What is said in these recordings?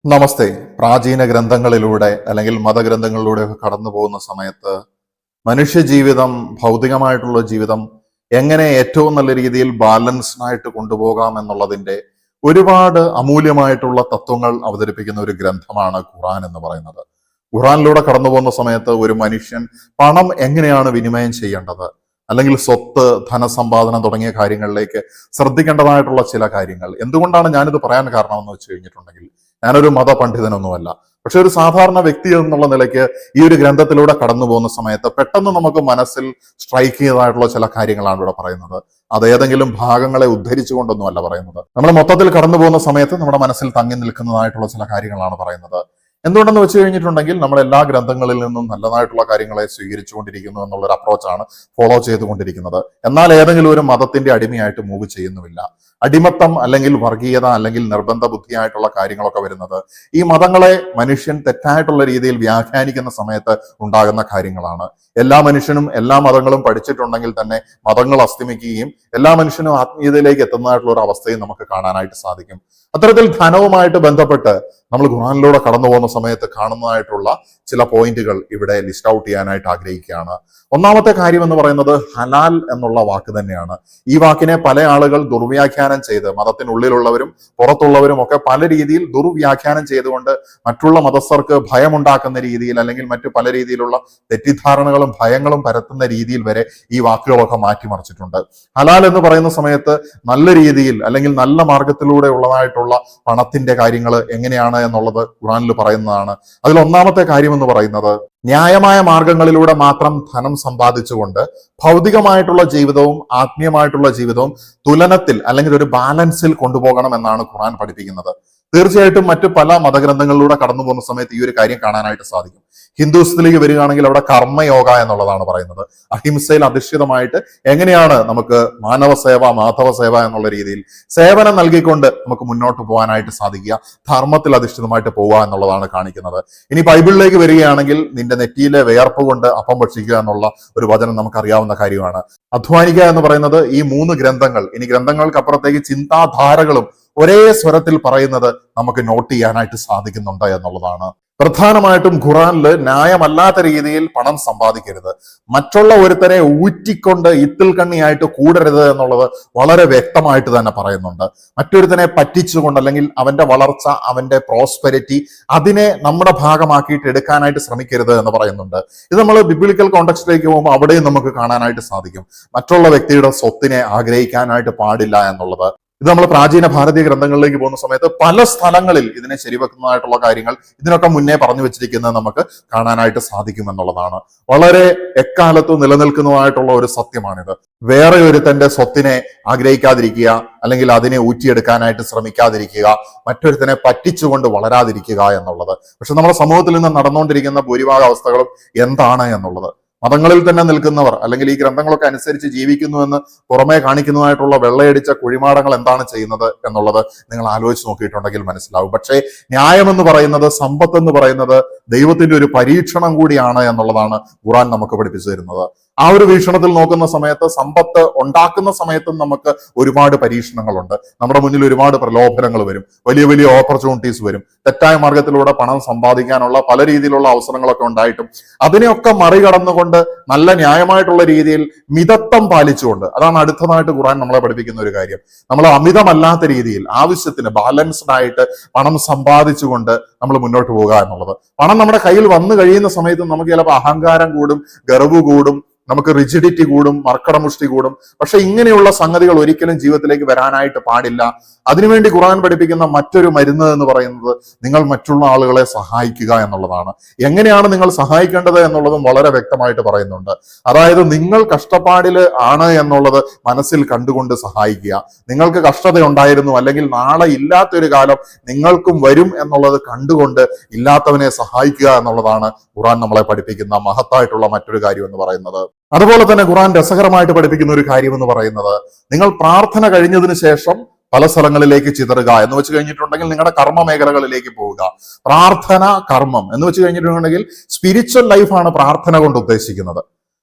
നമസ്തേ. പ്രാചീന ഗ്രന്ഥങ്ങളിലൂടെ അല്ലെങ്കിൽ മതഗ്രന്ഥങ്ങളിലൂടെ ഒക്കെ കടന്നു പോകുന്ന സമയത്ത് മനുഷ്യജീവിതം, ഭൗതികമായിട്ടുള്ള ജീവിതം എങ്ങനെ ഏറ്റവും നല്ല രീതിയിൽ ബാലൻസ്ഡ് ആയിട്ട് കൊണ്ടുപോകാം എന്നുള്ളതിന്റെ ഒരുപാട് അമൂല്യമായിട്ടുള്ള തത്വങ്ങൾ അവതരിപ്പിക്കുന്ന ഒരു ഗ്രന്ഥമാണ് ഖുർആൻ എന്ന് പറയുന്നത്. ഖുർആനിലൂടെ കടന്നു പോകുന്ന സമയത്ത് ഒരു മനുഷ്യൻ പണം എങ്ങനെയാണ് വിനിമയം ചെയ്യേണ്ടത്, അല്ലെങ്കിൽ സ്വത്ത്, ധനസമ്പാദനം തുടങ്ങിയ കാര്യങ്ങളിലേക്ക് ശ്രദ്ധിക്കേണ്ടതായിട്ടുള്ള ചില കാര്യങ്ങൾ. എന്തുകൊണ്ടാണ് ഞാനിത് പറയാൻ കാരണം എന്ന് വെച്ച് കഴിഞ്ഞിട്ടുണ്ടെങ്കിൽ, ഞാനൊരു മതപണ്ഡിതനൊന്നുമല്ല, പക്ഷെ ഒരു സാധാരണ വ്യക്തി എന്നുള്ള നിലയ്ക്ക് ഈ ഒരു ഗ്രന്ഥത്തിലൂടെ കടന്നു പോകുന്ന സമയത്ത് പെട്ടെന്ന് നമുക്ക് മനസ്സിൽ സ്ട്രൈക്ക് ചെയ്തതായിട്ടുള്ള ചില കാര്യങ്ങളാണ് ഇവിടെ പറയുന്നത്. അത് ഏതെങ്കിലും ഭാഗങ്ങളെ ഉദ്ധരിച്ചുകൊണ്ടൊന്നുമല്ല പറയുന്നത്. നമ്മൾ മൊത്തത്തിൽ കടന്നു പോകുന്ന സമയത്ത് നമ്മുടെ മനസ്സിൽ തങ്ങി നിൽക്കുന്നതായിട്ടുള്ള ചില കാര്യങ്ങളാണ് പറയുന്നത്. എന്തുകൊണ്ടെന്ന് വെച്ച് കഴിഞ്ഞിട്ടുണ്ടെങ്കിൽ, നമ്മൾ എല്ലാ ഗ്രന്ഥങ്ങളിൽ നിന്നും നല്ലതായിട്ടുള്ള കാര്യങ്ങളെ സ്വീകരിച്ചുകൊണ്ടിരിക്കുന്നു എന്നുള്ളൊരു അപ്രോച്ചാണ് ഫോളോ ചെയ്തുകൊണ്ടിരിക്കുന്നത്. എന്നാൽ ഏതെങ്കിലും ഒരു മതത്തിന്റെ അടിമയായിട്ട് മൂവ് ചെയ്യുന്നുമില്ല. അടിമത്തം അല്ലെങ്കിൽ വർഗീയത അല്ലെങ്കിൽ നിർബന്ധ ബുദ്ധിയായിട്ടുള്ള കാര്യങ്ങളൊക്കെ വരുന്നത് ഈ മതങ്ങളെ മനുഷ്യൻ തെറ്റായിട്ടുള്ള രീതിയിൽ വ്യാഖ്യാനിക്കുന്ന സമയത്ത് ഉണ്ടാകുന്ന കാര്യങ്ങളാണ്. എല്ലാ മനുഷ്യനും എല്ലാ മതങ്ങളും പഠിച്ചിട്ടുണ്ടെങ്കിൽ തന്നെ മതങ്ങൾ അസ്തമിക്കുകയും എല്ലാ മനുഷ്യനും ആത്മീയതയിലേക്ക് എത്തുന്നതായിട്ടുള്ള ഒരു അവസ്ഥയും നമുക്ക് കാണാനായിട്ട് സാധിക്കും. അത്തരത്തിൽ ധനവുമായിട്ട് ബന്ധപ്പെട്ട് നമ്മൾ ഖുർആനിലൂടെ കടന്നു പോകുന്ന സമയത്ത് കാണുന്നതായിട്ടുള്ള ചില പോയിന്റുകൾ ഇവിടെ ലിസ്റ്റ് ഔട്ട് ചെയ്യാനായിട്ട് ആഗ്രഹിക്കുകയാണ്. ഒന്നാമത്തെ കാര്യം എന്ന് പറയുന്നത് ഹലാൽ എന്നുള്ള വാക്ക് തന്നെയാണ്. ഈ വാക്കിനെ പല ആളുകൾ ദുർവ്യാഖ്യാനം ചെയ്ത്, മതത്തിനുള്ളിലുള്ളവരും പുറത്തുള്ളവരും ഒക്കെ പല രീതിയിൽ ദുർവ്യാഖ്യാനം ചെയ്തുകൊണ്ട് മറ്റുള്ള മതസ്ഥർക്ക് ഭയമുണ്ടാക്കുന്ന രീതിയിൽ അല്ലെങ്കിൽ മറ്റു പല രീതിയിലുള്ള തെറ്റിദ്ധാരണകളും ഭയങ്ങളും പരത്തുന്ന രീതിയിൽ വരെ ഈ വാക്കുകളൊക്കെ മാറ്റിമറിച്ചിട്ടുണ്ട്. ഹലാൽ എന്ന് പറയുന്ന സമയത്ത് നല്ല രീതിയിൽ അല്ലെങ്കിൽ നല്ല മാർഗത്തിലൂടെ ഉള്ളതായിട്ടുള്ള പണത്തിന്റെ കാര്യങ്ങൾ എങ്ങനെയാണ് എന്നുള്ളത് ഖുർആനിൽ പറയുന്നതാണ്. അതിൽ ഒന്നാമത്തെ കാര്യം എന്ന് പറയുന്നത്, ന്യായമായ മാർഗങ്ങളിലൂടെ മാത്രം ധനം സമ്പാദിച്ചുകൊണ്ട് ഭൗതികമായിട്ടുള്ള ജീവിതവും ആത്മീയമായിട്ടുള്ള ജീവിതവും തുലനത്തിൽ അല്ലെങ്കിൽ ഒരു ബാലൻസിൽ കൊണ്ടുപോകണം എന്നാണ് ഖുർആൻ പഠിപ്പിക്കുന്നത്. തീർച്ചയായിട്ടും മറ്റു പല മതഗ്രന്ഥങ്ങളിലൂടെ കടന്നു പോകുന്ന സമയത്ത് ഈ ഒരു കാര്യം കാണാനായിട്ട് സാധിക്കും. ഹിന്ദുസ്ഥിതിലേക്ക് വരികയാണെങ്കിൽ അവിടെ കർമ്മയോഗ എന്നുള്ളതാണ് പറയുന്നത്. അഹിംസയിൽ അധിഷ്ഠിതമായിട്ട് എങ്ങനെയാണ് നമുക്ക് മാനവ സേവ, മാധവ സേവ എന്നുള്ള രീതിയിൽ സേവനം നൽകിക്കൊണ്ട് നമുക്ക് മുന്നോട്ട് പോകാനായിട്ട് സാധിക്കുക, ധർമ്മത്തിൽ അധിഷ്ഠിതമായിട്ട് പോവുക എന്നുള്ളതാണ് കാണിക്കുന്നത്. ഇനി ബൈബിളിലേക്ക് വരികയാണെങ്കിൽ നിന്റെ നെറ്റിയിലെ വിയർപ്പ് കൊണ്ട് അപ്പം ഭക്ഷിക്കുക എന്നുള്ള ഒരു വചനം നമുക്കറിയാവുന്ന കാര്യമാണ്. അധ്വാനിക്കുക എന്ന് പറയുന്നത് ഈ മൂന്ന് ഗ്രന്ഥങ്ങൾ, ഇനി ഗ്രന്ഥങ്ങൾക്കപ്പുറത്തേക്ക് ചിന്താധാരകളും ഒരേ സ്വരത്തിൽ പറയുന്നത് നമുക്ക് നോട്ട് ചെയ്യാനായിട്ട് സാധിക്കുന്നുണ്ട് എന്നുള്ളതാണ്. പ്രധാനമായിട്ടും ഖുറാനില് ന്യായമല്ലാത്ത രീതിയിൽ പണം സമ്പാദിക്കരുത്, മറ്റുള്ള ഒരുത്തരെ ഊറ്റിക്കൊണ്ട് ഇത്തിൽ കണ്ണിയായിട്ട് കൂടരുത് എന്നുള്ളത് വളരെ വ്യക്തമായിട്ട് തന്നെ പറയുന്നുണ്ട്. മറ്റൊരുത്തനെ പറ്റിച്ചുകൊണ്ട് അല്ലെങ്കിൽ അവന്റെ വളർച്ച, അവന്റെ പ്രോസ്പെരിറ്റി, അതിനെ നമ്മുടെ ഭാഗമാക്കിയിട്ട് എടുക്കാനായിട്ട് ശ്രമിക്കരുത് എന്ന് പറയുന്നുണ്ട്. ഇത് നമ്മൾ ബിബ്ലിക്കൽ കോണ്ടെക്സ്റ്റിലേക്ക് പോകുമ്പോൾ അവിടെയും നമുക്ക് കാണാനായിട്ട് സാധിക്കും. മറ്റുള്ള വ്യക്തിയുടെ സ്വത്തിനെ ആഗ്രഹിക്കാനായിട്ട് പാടില്ല എന്നുള്ളത്. ഇത് നമ്മൾ പ്രാചീന ഭാരതീയ ഗ്രന്ഥങ്ങളിലേക്ക് പോകുന്ന സമയത്ത് പല സ്ഥലങ്ങളിൽ ഇതിനെ ശരിവെക്കുന്നതായിട്ടുള്ള കാര്യങ്ങൾ ഇതിനൊക്കെ മുന്നേ പറഞ്ഞു വെച്ചിരിക്കുന്നത് നമുക്ക് കാണാനായിട്ട് സാധിക്കും എന്നുള്ളതാണ്. വളരെ എക്കാലത്തും നിലനിൽക്കുന്നതായിട്ടുള്ള ഒരു സത്യമാണിത്. വേറെ ഒരുത്തന്റെ സ്വത്തിനെ ആഗ്രഹിക്കാതിരിക്കുക, അല്ലെങ്കിൽ അതിനെ ഊറ്റിയെടുക്കാനായിട്ട് ശ്രമിക്കാതിരിക്കുക, മറ്റൊരുത്തനെ പറ്റിച്ചുകൊണ്ട് വളരാതിരിക്കുക എന്നുള്ളത്. പക്ഷെ നമ്മുടെ സമൂഹത്തിൽ നിന്ന് നടന്നുകൊണ്ടിരിക്കുന്ന ഭൂരിഭാഗം അവസ്ഥകളും എന്താണ് എന്നുള്ളത്, മതങ്ങളിൽ തന്നെ നിൽക്കുന്നവർ അല്ലെങ്കിൽ ഈ ഗ്രന്ഥങ്ങളൊക്കെ അനുസരിച്ച് ജീവിക്കുന്നുവെന്ന് പുറമേ കാണിക്കുന്നതായിട്ടുള്ള വെള്ളയടിച്ച കുഴിമാടങ്ങൾ എന്താണ് ചെയ്യുന്നത് എന്നുള്ളത് നിങ്ങൾ ആലോചിച്ച് നോക്കിയിട്ടുണ്ടെങ്കിൽ മനസ്സിലാവും. പക്ഷേ ന്യായം എന്ന് പറയുന്നത്, സമ്പത്ത് എന്ന് പറയുന്നത് ദൈവത്തിന്റെ ഒരു പരീക്ഷണം കൂടിയാണ് എന്നുള്ളതാണ് ഖുർആൻ നമുക്ക് പഠിപ്പിച്ചു തരുന്നത്. ആ ഒരു വീക്ഷണത്തിൽ നോക്കുന്ന സമയത്ത് സമ്പത്ത് ഉണ്ടാക്കുന്ന സമയത്തും നമുക്ക് ഒരുപാട് പരീക്ഷണങ്ങളുണ്ട്. നമ്മുടെ മുന്നിൽ ഒരുപാട് പ്രലോഭനങ്ങൾ വരും, വലിയ വലിയ ഓപ്പർച്യൂണിറ്റീസ് വരും. തെറ്റായ മാർഗത്തിലൂടെ പണം സമ്പാദിക്കാനുള്ള പല രീതിയിലുള്ള അവസരങ്ങളൊക്കെ ഉണ്ടായിട്ടും അതിനെയൊക്കെ മറികടന്നുകൊണ്ട് നല്ല ന്യായമായിട്ടുള്ള രീതിയിൽ മിതത്വം പാലിച്ചുകൊണ്ട്, അതാണ് അടുത്തതായിട്ട് ഖുർആൻ നമ്മളെ പഠിപ്പിക്കുന്ന ഒരു കാര്യം. നമ്മൾ അമിതമല്ലാത്ത രീതിയിൽ ആവശ്യത്തിന് ബാലൻസ്ഡ് ആയിട്ട് പണം സമ്പാദിച്ചുകൊണ്ട് നമ്മൾ മുന്നോട്ട് പോകുക എന്നുള്ളത്. പണം നമ്മുടെ കയ്യിൽ വന്നു കഴിയുന്ന സമയത്ത് നമുക്ക് ചിലപ്പോൾ അഹങ്കാരം കൂടും, ഗർവ് കൂടും, നമുക്ക് റിജിഡിറ്റി കൂടും, മർക്കടമുഷ്ടി കൂടും. പക്ഷെ ഇങ്ങനെയുള്ള സംഗതികൾ ഒരിക്കലും ജീവിതത്തിലേക്ക് വരാനായിട്ട് പാടില്ല. അതിനുവേണ്ടി ഖുർആൻ പഠിപ്പിക്കുന്ന മറ്റൊരു മരുന്ന് എന്ന് പറയുന്നത് നിങ്ങൾ മറ്റുള്ള ആളുകളെ സഹായിക്കുക എന്നുള്ളതാണ്. എങ്ങനെയാണ് നിങ്ങൾ സഹായിക്കേണ്ടത് എന്നുള്ളതും വളരെ വ്യക്തമായിട്ട് പറയുന്നുണ്ട്. അതായത് നിങ്ങൾ കഷ്ടപ്പാടില് ആണ് എന്നുള്ളത് മനസ്സിൽ കണ്ടുകൊണ്ട് സഹായിക്കുക. നിങ്ങൾക്ക് കഷ്ടത ഉണ്ടായിരുന്നു, അല്ലെങ്കിൽ നാളെ ഇല്ലാത്തൊരു കാലം നിങ്ങൾക്കും വരും എന്നുള്ളത് കണ്ടുകൊണ്ട് ഇല്ലാത്തവനെ സഹായിക്കുക എന്നുള്ളതാണ് ഖുർആൻ നമ്മളെ പഠിപ്പിക്കുന്ന മഹത്തായിട്ടുള്ള മറ്റൊരു കാര്യം എന്ന് പറയുന്നത്. അതുപോലെ തന്നെ ഖുർആൻ രസകരമായിട്ട് പഠിപ്പിക്കുന്ന ഒരു കാര്യം എന്ന് പറയുന്നത്, നിങ്ങൾ പ്രാർത്ഥന കഴിഞ്ഞതിന് ശേഷം പല സ്ഥലങ്ങളിലേക്ക് ചിതറുക എന്ന് വെച്ച് കഴിഞ്ഞിട്ടുണ്ടെങ്കിൽ നിങ്ങളുടെ കർമ്മ മേഖലകളിലേക്ക് പോവുക. പ്രാർത്ഥന, കർമ്മം എന്ന് വെച്ച് കഴിഞ്ഞിട്ടുണ്ടെങ്കിൽ സ്പിരിച്വൽ ലൈഫാണ് പ്രാർത്ഥന കൊണ്ട് ഉദ്ദേശിക്കുന്നത്.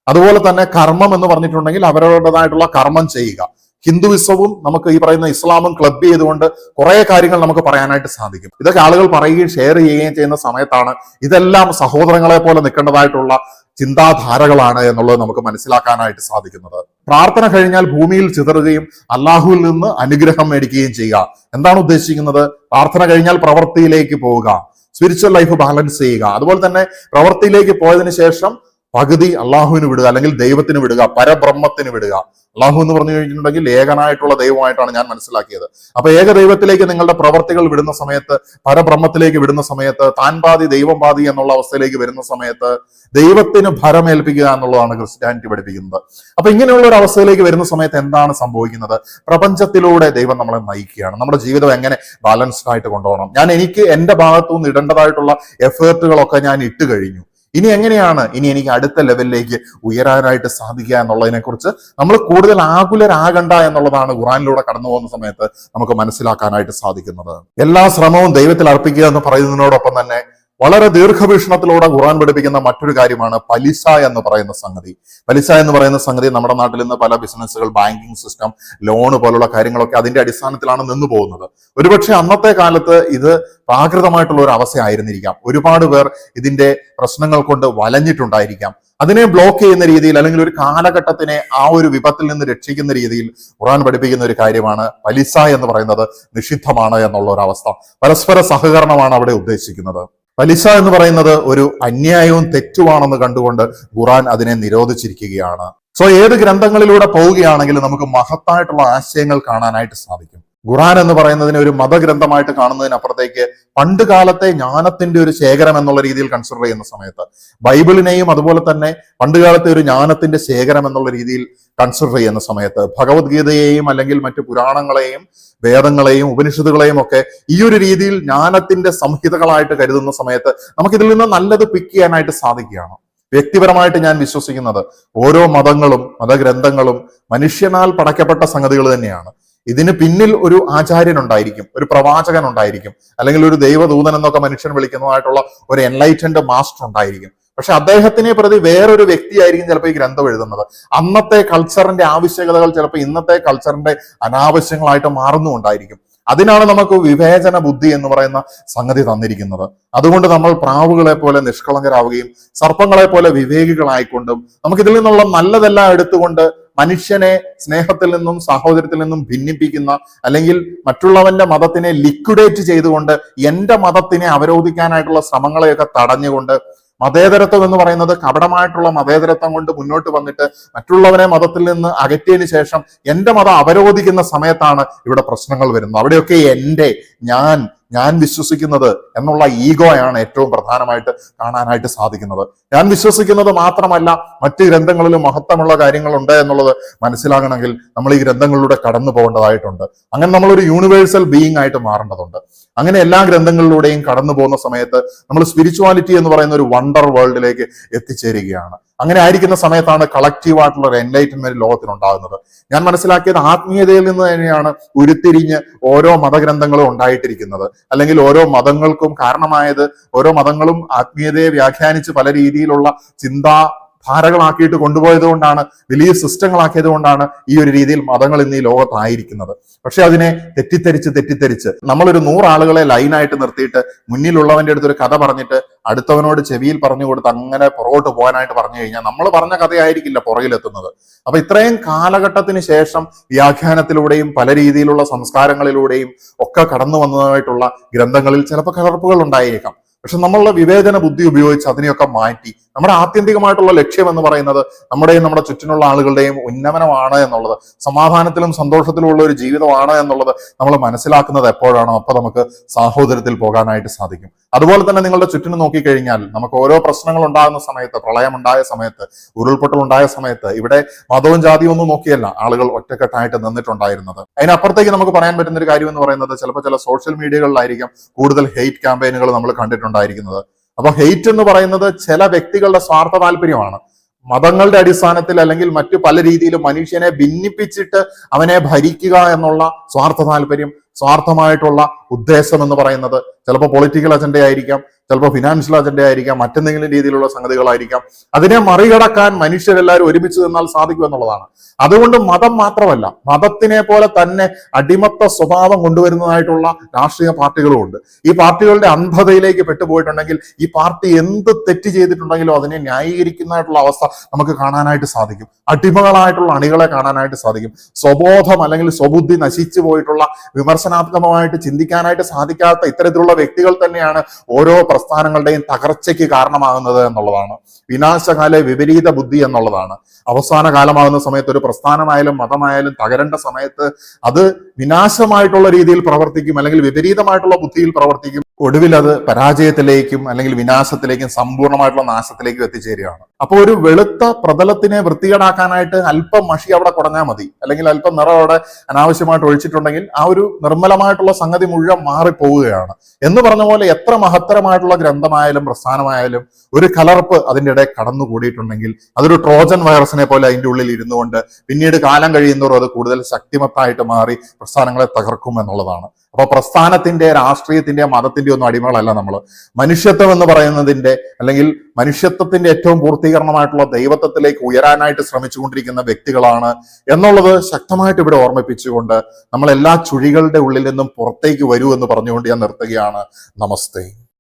അതുപോലെ തന്നെ കർമ്മം എന്ന് പറഞ്ഞിട്ടുണ്ടെങ്കിൽ അവരവരുടേതായിട്ടുള്ള കർമ്മം ചെയ്യുക. ഹിന്ദുവിസവും നമുക്ക് ഈ പറയുന്ന ഇസ്ലാമും ക്ലബ് ചെയ്തുകൊണ്ട് കുറെ കാര്യങ്ങൾ നമുക്ക് പറയാനായിട്ട് സാധിക്കും. ഇതൊക്കെ ആളുകൾ പറയുകയും ഷെയർ ചെയ്യുകയും ചെയ്യുന്ന സമയത്താണ് ഇതെല്ലാം സഹോദരങ്ങളെ പോലെ നിൽക്കേണ്ടതായിട്ടുള്ള ചിന്താധാരകളാണ് എന്നുള്ളത് നമുക്ക് മനസ്സിലാക്കാനായിട്ട് സാധിക്കുന്നത്. പ്രാർത്ഥന കഴിഞ്ഞാൽ ഭൂമിയിൽ ചിതറുകയും അള്ളാഹുവിൽ നിന്ന് അനുഗ്രഹം മേടിക്കുകയും ചെയ്യുക. എന്താണ് ഉദ്ദേശിക്കുന്നത്? പ്രാർത്ഥന കഴിഞ്ഞാൽ പ്രവൃത്തിയിലേക്ക് പോവുക, സ്പിരിച്വൽ ലൈഫ് ബാലൻസ് ചെയ്യുക. അതുപോലെ തന്നെ പ്രവൃത്തിയിലേക്ക് പോയതിനു ശേഷം പകുതി അള്ളാഹുവിന് വിടുക, അല്ലെങ്കിൽ ദൈവത്തിന് വിടുക, പരബ്രഹ്മത്തിന് വിടുക. അള്ളാഹു എന്ന് പറഞ്ഞു കഴിഞ്ഞിട്ടുണ്ടെങ്കിൽ ഏകനായിട്ടുള്ള ദൈവമായിട്ടാണ് ഞാൻ മനസ്സിലാക്കിയത്. അപ്പൊ ഏക ദൈവത്തിലേക്ക് നിങ്ങളുടെ പ്രവർത്തികൾ വിടുന്ന സമയത്ത്, പരബ്രഹ്മത്തിലേക്ക് വിടുന്ന സമയത്ത്, താൻ പാതി ദൈവം പാതി എന്നുള്ള അവസ്ഥയിലേക്ക് വരുന്ന സമയത്ത് ദൈവത്തിന് ഭരമേൽപ്പിക്കുക എന്നുള്ളതാണ് ക്രിസ്ത്യാനിറ്റി പഠിപ്പിക്കുന്നത്. അപ്പൊ ഇങ്ങനെയുള്ള ഒരു അവസ്ഥയിലേക്ക് വരുന്ന സമയത്ത് എന്താണ് സംഭവിക്കുന്നത്? പ്രപഞ്ചത്തിലൂടെ ദൈവം നമ്മളെ നയിക്കുകയാണ്. നമ്മുടെ ജീവിതം എങ്ങനെ ബാലൻസ്ഡ് ആയിട്ട് കൊണ്ടുപോകണം, ഞാൻ എനിക്ക് എന്റെ ഭാഗത്തുനിന്ന് ഇടേണ്ടതായിട്ടുള്ള എഫേർട്ടുകളൊക്കെ ഞാൻ ഇട്ട് കഴിഞ്ഞു. ഇനി എങ്ങനെയാണ് എനിക്ക് അടുത്ത ലെവലിലേക്ക് ഉയരാനായിട്ട് സാധിക്കുക എന്നുള്ളതിനെ കുറിച്ച് നമ്മൾ കൂടുതൽ ആകുലരാകണ്ട എന്നുള്ളതാണ് ഖുർആനിലൂടെ കടന്നു പോകുന്ന സമയത്ത് നമുക്ക് മനസ്സിലാക്കാനായിട്ട് സാധിക്കുന്നത്. എല്ലാ ശ്രമവും ദൈവത്തിൽ അർപ്പിക്കുക എന്ന് പറയുന്നതിനോടൊപ്പം തന്നെ വളരെ ദീർഘവീക്ഷണത്തിലൂടെ ഖുർആൻ പഠിപ്പിക്കുന്ന മറ്റൊരു കാര്യമാണ് പലിശ എന്ന് പറയുന്ന സംഗതി. പലിശ എന്ന് പറയുന്ന സംഗതി നമ്മുടെ നാട്ടിൽ നിന്ന് പല ബിസിനസ്സുകൾ, ബാങ്കിങ് സിസ്റ്റം, ലോണ് പോലുള്ള കാര്യങ്ങളൊക്കെ അതിന്റെ അടിസ്ഥാനത്തിലാണ് നിന്നു പോകുന്നത്. ഒരുപക്ഷെ അന്നത്തെ കാലത്ത് ഇത് പ്രാകൃതമായിട്ടുള്ള ഒരു അവസ്ഥയായിരുന്നിരിക്കാം. ഒരുപാട് പേർ ഇതിന്റെ പ്രശ്നങ്ങൾ കൊണ്ട് വലഞ്ഞിട്ടുണ്ടായിരിക്കാം. അതിനെ ബ്ലോക്ക് ചെയ്യുന്ന രീതിയിൽ, അല്ലെങ്കിൽ ഒരു കാലഘട്ടത്തിനെ ആ ഒരു വിപത്തിൽ നിന്ന് രക്ഷിക്കുന്ന രീതിയിൽ ഖുർആൻ പഠിപ്പിക്കുന്ന ഒരു കാര്യമാണ് പലിശ എന്ന് പറയുന്നത് നിഷിദ്ധമാണ് എന്നുള്ള ഒരു അവസ്ഥ. പരസ്പര സഹകരണമാണ് അവിടെ ഉദ്ദേശിക്കുന്നത്. പലിശ എന്ന് പറയുന്നത് ഒരു അന്യായവും തെറ്റുമാണെന്ന് കണ്ടുകൊണ്ട് ഖുർആൻ അതിനെ നിരോധിച്ചിരിക്കുകയാണ്. സോ ഏത് ഗ്രന്ഥങ്ങളിലൂടെ പോവുകയാണെങ്കിലും നമുക്ക് മഹത്തായിട്ടുള്ള ആശയങ്ങൾ കാണാനായിട്ട് സാധിക്കും. ഖുർആൻ എന്ന് പറയുന്നതിനെ ഒരു മതഗ്രന്ഥമായിട്ട് കാണുന്നതിനപ്പുറത്തേക്ക് പണ്ട് കാലത്തെ ജ്ഞാനത്തിന്റെ ഒരു ശേഖരം എന്നുള്ള രീതിയിൽ കൺസിഡർ ചെയ്യുന്ന സമയത്ത് ബൈബിളിനെയും അതുപോലെ തന്നെ പണ്ടുകാലത്തെ ഒരു ജ്ഞാനത്തിന്റെ ശേഖരം എന്നുള്ള രീതിയിൽ കൺസിഡർ ചെയ്യുന്ന സമയത്ത് ഭഗവത്ഗീതയെയും അല്ലെങ്കിൽ മറ്റു പുരാണങ്ങളെയും വേദങ്ങളെയും ഉപനിഷത്തുകളെയും ഒക്കെ ഈ ഒരു രീതിയിൽ ജ്ഞാനത്തിന്റെ സംഹിതകളായിട്ട് കരുതുന്ന സമയത്ത് നമുക്കിതിൽ നിന്ന് നല്ലത് പിക്ക് ചെയ്യാനായിട്ട് സാധിക്കുകയാണ്. വ്യക്തിപരമായിട്ട് ഞാൻ വിശ്വസിക്കുന്നത് ഓരോ മതങ്ങളും മതഗ്രന്ഥങ്ങളും മനുഷ്യനാൽ പടയ്ക്കപ്പെട്ട സംഗതികൾ തന്നെയാണ്. ഇതിന് പിന്നിൽ ഒരു ആചാര്യൻ ഉണ്ടായിരിക്കും, ഒരു പ്രവാചകൻ ഉണ്ടായിരിക്കും, അല്ലെങ്കിൽ ഒരു ദൈവദൂതൻ എന്നൊക്കെ മനുഷ്യൻ വിളിക്കുന്നതായിട്ടുള്ള ഒരു എൻലൈറ്റൻഡ് മാസ്റ്റർ ഉണ്ടായിരിക്കും. പക്ഷെ അദ്ദേഹത്തിനെ പ്രതി വേറൊരു വ്യക്തിയായിരിക്കും ചിലപ്പോൾ ഈ ഗ്രന്ഥം എഴുതുന്നത്. അന്നത്തെ കൾച്ചറിന്റെ ആവശ്യകതകൾ ചിലപ്പോൾ ഇന്നത്തെ കൾച്ചറിന്റെ അനാവശ്യങ്ങളായിട്ട് മാറുന്നുണ്ടായിരിക്കും. അതിനാണ് നമുക്ക് വിവേചന ബുദ്ധി എന്ന് പറയുന്ന സംഗതി തന്നിരിക്കുന്നത്. അതുകൊണ്ട് നമ്മൾ പ്രാവുകളെ പോലെ നിഷ്കളങ്കരാവുകയും സർപ്പങ്ങളെ പോലെ വിവേകികളായിക്കൊണ്ടും നമുക്കിതിൽ നിന്നുള്ള നല്ലതെല്ലാം എടുത്തുകൊണ്ട് മനുഷ്യനെ സ്നേഹത്തിൽ നിന്നും സാഹോദര്യത്തിൽ നിന്നും ഭിന്നിപ്പിക്കുന്ന, അല്ലെങ്കിൽ മറ്റുള്ളവന്റെ മതത്തിനെ ലിക്വിഡേറ്റ് ചെയ്തുകൊണ്ട് എന്റെ മതത്തിനെ അവരോധിക്കാനായിട്ടുള്ള ശ്രമങ്ങളെയൊക്കെ തടഞ്ഞുകൊണ്ട്, മതേതരത്വം എന്ന് പറയുന്നത് കപടമായിട്ടുള്ള മതേതരത്വം കൊണ്ട് മുന്നോട്ട് വന്നിട്ട് മറ്റുള്ളവരെ മതത്തിൽ നിന്ന് അകറ്റിയതിനു ശേഷം എന്റെ മതം അവരോധിക്കുന്ന സമയത്താണ് ഇവിടെ പ്രശ്നങ്ങൾ വരുന്നത്. അവിടെയൊക്കെ ഞാൻ വിശ്വസിക്കുന്നത് എന്നുള്ള ഈഗോയാണ് ഏറ്റവും പ്രധാനമായിട്ട് കാണാനായിട്ട് സാധിക്കുന്നത്. ഞാൻ വിശ്വസിക്കുന്നത് മാത്രമല്ല, മറ്റ് ഗ്രന്ഥങ്ങളിലും മഹത്വമുള്ള കാര്യങ്ങളുണ്ട് എന്നുള്ളത് മനസ്സിലാകണമെങ്കിൽ നമ്മൾ ഈ ഗ്രന്ഥങ്ങളിലൂടെ കടന്നു പോകേണ്ടതായിട്ടുണ്ട്. അങ്ങനെ നമ്മളൊരു യൂണിവേഴ്സൽ ബീയിങ് ആയിട്ട് മാറേണ്ടതുണ്ട്. അങ്ങനെ എല്ലാ ഗ്രന്ഥങ്ങളിലൂടെയും കടന്നു പോകുന്ന സമയത്ത് നമ്മൾ സ്പിരിച്വാലിറ്റി എന്ന് പറയുന്ന ഒരു വണ്ടർ വേൾഡിലേക്ക് എത്തിച്ചേരുകയാണ്. അങ്ങനെ ആയിരിക്കുന്ന സമയത്താണ് കളക്റ്റീവ് ആയിട്ടുള്ള ഒരു എൻലൈറ്റൻമെന്റ് ലോകത്തിനുണ്ടാകുന്നത്. ഞാൻ മനസ്സിലാക്കിയത് ആത്മീയതയിൽ നിന്ന് തന്നെയാണ് ഉരുത്തിരിഞ്ഞ് ഓരോ മതഗ്രന്ഥങ്ങളും ഉണ്ടായിട്ടിരിക്കുന്നത്. അല്ലെങ്കിൽ ഓരോ മതങ്ങൾക്കും കാരണമായത്, ഓരോ മതങ്ങളും ആത്മീയതയെ വ്യാഖ്യാനിച്ച് പല രീതിയിലുള്ള ധാരകളാക്കിയിട്ട് കൊണ്ടുപോയത് കൊണ്ടാണ്, വലിയ സിസ്റ്റങ്ങളാക്കിയത് കൊണ്ടാണ് ഈ ഒരു രീതിയിൽ മതങ്ങൾ ഇന്ന് ഈ ലോകത്തായിരിക്കുന്നത്. പക്ഷെ അതിനെ തെറ്റിദ്ധരിച്ച് നമ്മളൊരു 100 ആളുകളെ ലൈനായിട്ട് നിർത്തിയിട്ട് മുന്നിലുള്ളവന്റെ അടുത്ത് ഒരു കഥ പറഞ്ഞിട്ട് അടുത്തവനോട് ചെവിയിൽ പറഞ്ഞു കൊടുത്ത് അങ്ങനെ പുറകോട്ട് പോകാനായിട്ട് പറഞ്ഞു കഴിഞ്ഞാൽ നമ്മൾ പറഞ്ഞ കഥയായിരിക്കില്ല പുറകിലെത്തുന്നത്. അപ്പൊ ഇത്രയും കാലഘട്ടത്തിന് ശേഷം വ്യാഖ്യാനത്തിലൂടെയും പല രീതിയിലുള്ള സംസ്കാരങ്ങളിലൂടെയും ഒക്കെ കടന്നു വന്നതായിട്ടുള്ള ഗ്രന്ഥങ്ങളിൽ ചിലപ്പോൾ കലർപ്പുകൾ ഉണ്ടായിരിക്കാം. പക്ഷെ നമ്മളുടെ വിവേചന ബുദ്ധി ഉപയോഗിച്ച് അതിനെയൊക്കെ മാറ്റി നമ്മുടെ ആത്യന്തികമായിട്ടുള്ള ലക്ഷ്യം എന്ന് പറയുന്നത് നമ്മുടെയും നമ്മുടെ ചുറ്റിനുള്ള ആളുകളുടെയും ഉന്നമനമാണ് എന്നുള്ളത്, സമാധാനത്തിലും സന്തോഷത്തിലും ഉള്ള ഒരു ജീവിതമാണ് എന്നുള്ളത് നമ്മൾ മനസ്സിലാക്കുന്നത് എപ്പോഴാണോ അപ്പൊ നമുക്ക് സാഹോദര്യത്തിൽ പോകാനായിട്ട് സാധിക്കും. അതുപോലെ തന്നെ നിങ്ങളുടെ ചുറ്റിനും നോക്കിക്കഴിഞ്ഞാൽ നമുക്ക് ഓരോ പ്രശ്നങ്ങൾ ഉണ്ടാകുന്ന സമയത്ത്, പ്രളയം ഉണ്ടായ സമയത്ത്, ഉരുൾപൊട്ടൽ ഉണ്ടായ സമയത്ത് ഇവിടെ മതവും ജാതിയും ഒന്നും നോക്കിയല്ല ആളുകൾ ഒറ്റക്കെട്ടായിട്ട് നിന്നിട്ടുണ്ടായിരുന്നത്. അതിനപ്പുറത്തേക്ക് നമുക്ക് പറയാൻ പറ്റുന്ന ഒരു കാര്യം എന്ന് പറയുന്നത് ചിലപ്പോൾ ചില സോഷ്യൽ മീഡിയകളിലായിരിക്കാം കൂടുതൽ ഹെയ്റ്റ് ക്യാമ്പയിനുകൾ നമ്മൾ കണ്ടിട്ടുണ്ടായിരിക്കുന്നത്. അപ്പൊ ഹെയ്റ്റ് എന്ന് പറയുന്നത് ചില വ്യക്തികളുടെ സ്വാർത്ഥ താല്പര്യമാണ്. മതങ്ങളുടെ അടിസ്ഥാനത്തിൽ അല്ലെങ്കിൽ മറ്റു പല രീതിയിലും മനുഷ്യനെ ഭിന്നിപ്പിച്ചിട്ട് അവനെ ഭരിക്കുക എന്നുള്ള സ്വാർത്ഥ താല്പര്യം, സ്വാർത്ഥമായിട്ടുള്ള ഉദ്ദേശം എന്ന് പറയുന്നത് ചിലപ്പോൾ പൊളിറ്റിക്കൽ അജണ്ട ആയിരിക്കാം, ചിലപ്പോൾ ഫിനാൻഷ്യൽ അജണ്ട ആയിരിക്കാം, മറ്റെന്തെങ്കിലും രീതിയിലുള്ള സംഗതികളായിരിക്കാം. അതിനെ മറികടക്കാൻ മനുഷ്യരെല്ലാവരും ഒരുമിച്ച് നിന്നാൽ സാധിക്കും എന്നുള്ളതാണ്. അതുകൊണ്ട് മതം മാത്രമല്ല, മതത്തിനെ പോലെ തന്നെ അടിമത്ത സ്വഭാവം കൊണ്ടുവരുന്നതായിട്ടുള്ള രാഷ്ട്രീയ പാർട്ടികളും ഉണ്ട്. ഈ പാർട്ടികളുടെ അന്ധതയിലേക്ക് പെട്ടുപോയിട്ടുണ്ടെങ്കിൽ ഈ പാർട്ടി എന്ത് തെറ്റ് ചെയ്തിട്ടുണ്ടെങ്കിലും അതിനെ ന്യായീകരിക്കുന്നതായിട്ടുള്ള അവസ്ഥ നമുക്ക് കാണാനായിട്ട് സാധിക്കും. അടിമകളായിട്ടുള്ള അണികളെ കാണാനായിട്ട് സാധിക്കും. സ്വബോധം അല്ലെങ്കിൽ സ്വബുദ്ധി നശിച്ചു പോയിട്ടുള്ള, വിമർശനാത്മകമായിട്ട് ചിന്തിക്കാനായിട്ട് സാധിക്കാത്ത ഇത്തരത്തിലുള്ള വ്യക്തികൾ തന്നെയാണ് ഓരോ പ്രസ്ഥാനങ്ങളുടെയും തകർച്ചയ്ക്ക് കാരണമാകുന്നത് എന്നുള്ളതാണ്. വിനാശകാല വിപരീത ബുദ്ധി എന്നുള്ളതാണ്. അവസാന കാലമാകുന്ന സമയത്ത് ഒരു പ്രസ്ഥാനമായാലും മതമായാലും തകരേണ്ട സമയത്ത് അത് വിനാശമായിട്ടുള്ള രീതിയിൽ പ്രവർത്തിക്കും, അല്ലെങ്കിൽ വിപരീതമായിട്ടുള്ള ബുദ്ധിയിൽ പ്രവർത്തിക്കും. ഒടുവിൽ അത് പരാജയത്തിലേക്കും അല്ലെങ്കിൽ വിനാശത്തിലേക്കും സമ്പൂർണ്ണമായിട്ടുള്ള നാശത്തിലേക്കും എത്തിച്ചേരുകയാണ്. അപ്പോൾ ഒരു വെളുത്ത പ്രതലത്തിനെ വൃത്തികേടാക്കാനായിട്ട് അല്പം മഷി അവിടെ കുടഞ്ഞാൽ മതി, അല്ലെങ്കിൽ അല്പം നിറം അവിടെ അനാവശ്യമായിട്ട് ഒഴിച്ചിട്ടുണ്ടെങ്കിൽ ആ ഒരു നിർമ്മലമായിട്ടുള്ള സംഗതി മുഴുവൻ മാറിപ്പോവുകയാണ്. എന്ന് പറഞ്ഞ പോലെ എത്ര മഹത്തരമായിട്ടുള്ള ഗ്രന്ഥമായാലും പ്രസ്ഥാനമായാലും ഒരു കലർപ്പ് അതിൻ്റെ ഇടയിൽ കടന്നുകൂടിയിട്ടുണ്ടെങ്കിൽ അതൊരു ട്രോജൻ വൈറസിനെ പോലെ അതിൻ്റെ ഉള്ളിൽ ഇരുന്നുകൊണ്ട് പിന്നീട് കാലം കഴിയുന്നതോറും അത് കൂടുതൽ ശക്തിമത്തായിട്ട് മാറി പ്രസ്ഥാനങ്ങളെ തകർക്കും എന്നുള്ളതാണ്. അപ്പൊ പ്രസ്ഥാനത്തിന്റെ, രാഷ്ട്രീയത്തിന്റെ, മതത്തിന്റെ ഒന്നും അടിമകളല്ല നമ്മൾ. മനുഷ്യത്വം എന്ന് പറയുന്നതിന്റെ അല്ലെങ്കിൽ മനുഷ്യത്വത്തിന്റെ ഏറ്റവും പൂർത്തീകരണമായിട്ടുള്ള ദൈവത്വത്തിലേക്ക് ഉയരാനായിട്ട് ശ്രമിച്ചുകൊണ്ടിരിക്കുന്ന വ്യക്തികളാണ് എന്നുള്ളത് ശക്തമായിട്ട് ഇവിടെ ഓർമ്മിപ്പിച്ചുകൊണ്ട് നമ്മൾ എല്ലാ ചുഴികളുടെ ഉള്ളിൽ നിന്നും പുറത്തേക്ക് വരൂ എന്ന് പറഞ്ഞുകൊണ്ട് ഞാൻ നിർത്തുകയാണ്. നമസ്തേ.